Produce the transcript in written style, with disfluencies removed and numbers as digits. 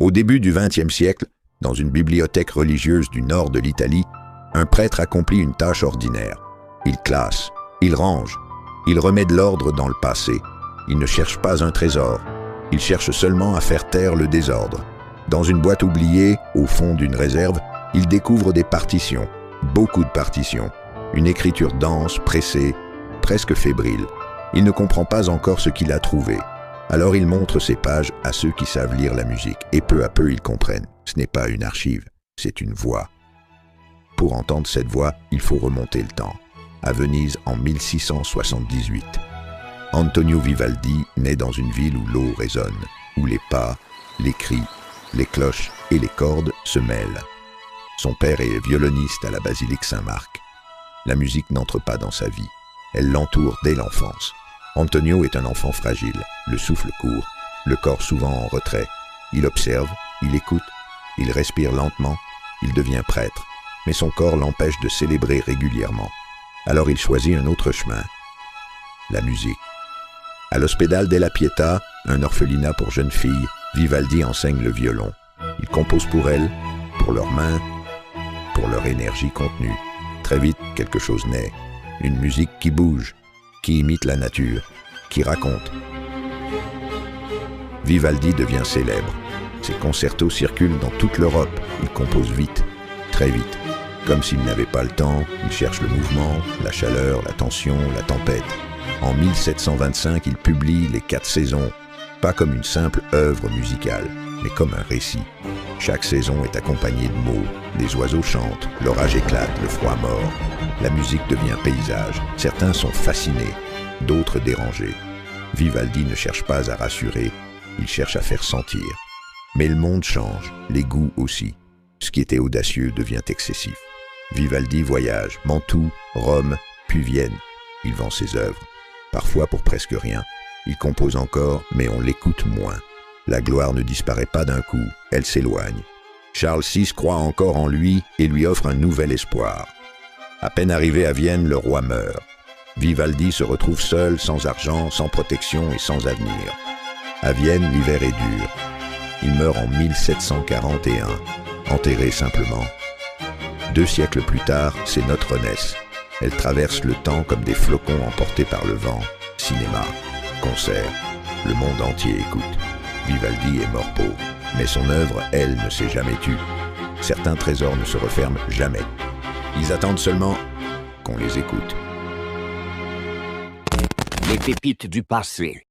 Au début du XXe siècle, dans une bibliothèque religieuse du nord de l'Italie, un prêtre accomplit une tâche ordinaire. Il classe, il range, il remet de l'ordre dans le passé. Il ne cherche pas un trésor, il cherche seulement à faire taire le désordre. Dans une boîte oubliée, au fond d'une réserve, il découvre des partitions, beaucoup de partitions. Une écriture dense, pressée, presque fébrile. Il ne comprend pas encore ce qu'il a trouvé. Alors il montre ces pages à ceux qui savent lire la musique, et peu à peu ils comprennent. Ce n'est pas une archive, c'est une voix. Pour entendre cette voix, il faut remonter le temps. À Venise en 1678. Antonio Vivaldi naît dans une ville où l'eau résonne, où les pas, les cris, les cloches et les cordes se mêlent. Son père est violoniste à la basilique Saint-Marc. La musique n'entre pas dans sa vie. Elle l'entoure dès l'enfance. Antonio est un enfant fragile, le souffle court, le corps souvent en retrait. Il observe, il écoute, il respire lentement, il devient prêtre, mais son corps l'empêche de célébrer régulièrement. Alors il choisit un autre chemin, la musique. À l'Ospedale della Pietà, un orphelinat pour jeunes filles, Vivaldi enseigne le violon. Il compose pour elles, pour leurs mains, pour leur énergie contenue. Très vite, quelque chose naît. Une musique qui bouge, qui imite la nature, qui raconte. Vivaldi devient célèbre. Ses concertos circulent dans toute l'Europe. Il compose vite, très vite. Comme s'il n'avait pas le temps, il cherche le mouvement, la chaleur, la tension, la tempête. En 1725, il publie Les 4 saisons, pas comme une simple œuvre musicale, mais comme un récit. Chaque saison est accompagnée de mots. Les oiseaux chantent, l'orage éclate, le froid mord. La musique devient paysage. Certains sont fascinés, d'autres dérangés. Vivaldi ne cherche pas à rassurer, il cherche à faire sentir. Mais le monde change, les goûts aussi. Ce qui était audacieux devient excessif. Vivaldi voyage, Mantoue, Rome, puis Vienne. Il vend ses œuvres, parfois pour presque rien. Il compose encore, mais on l'écoute moins. La gloire ne disparaît pas d'un coup, elle s'éloigne. Charles VI croit encore en lui et lui offre un nouvel espoir. À peine arrivé à Vienne, le roi meurt. Vivaldi se retrouve seul, sans argent, sans protection et sans avenir. À Vienne, l'hiver est dur. Il meurt en 1741, enterré simplement. 2 siècles plus tard, c'est notre Renaissance. Elle traverse le temps comme des flocons emportés par le vent. Cinéma, concert, le monde entier écoute. Vivaldi est mort pauvre, mais son œuvre, elle, ne s'est jamais tue. Certains trésors ne se referment jamais. Ils attendent seulement qu'on les écoute. Les pépites du passé.